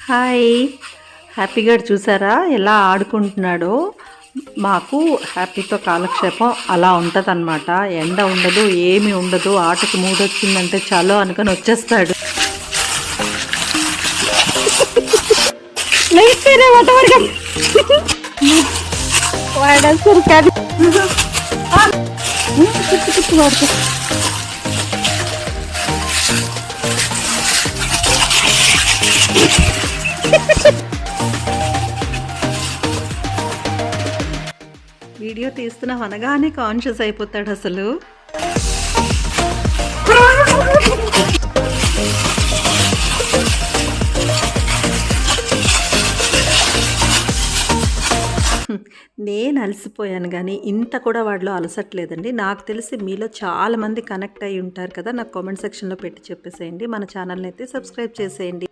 Hi. హ్యాపీగా చూసారా ఎలా ఆడుకుంటున్నాడో. మాకు హ్యాపీతో కాలక్షేపం అలా ఉంటుందన్నమాట. ఎండ ఉండదు, ఏమి ఉండదు. ఆటకు మూడొచ్చిందంటే చాలు అనుకొని వచ్చేస్తాడు. వీడియో తీస్తున్నాం అనగానే కాన్షియస్ అయిపోతాడు అసలు. నేను అలసిపోయాను కానీ ఇంత కూడా వాడిలో అలసట్లేదండి. నాకు తెలిసి మీలో చాలామంది కనెక్ట్ అయి ఉంటారు కదా. నాకు కామెంట్ సెక్షన్లో పెట్టి చెప్పేసేయండి. మన ఛానల్ని అయితే సబ్స్క్రైబ్ చేసేయండి.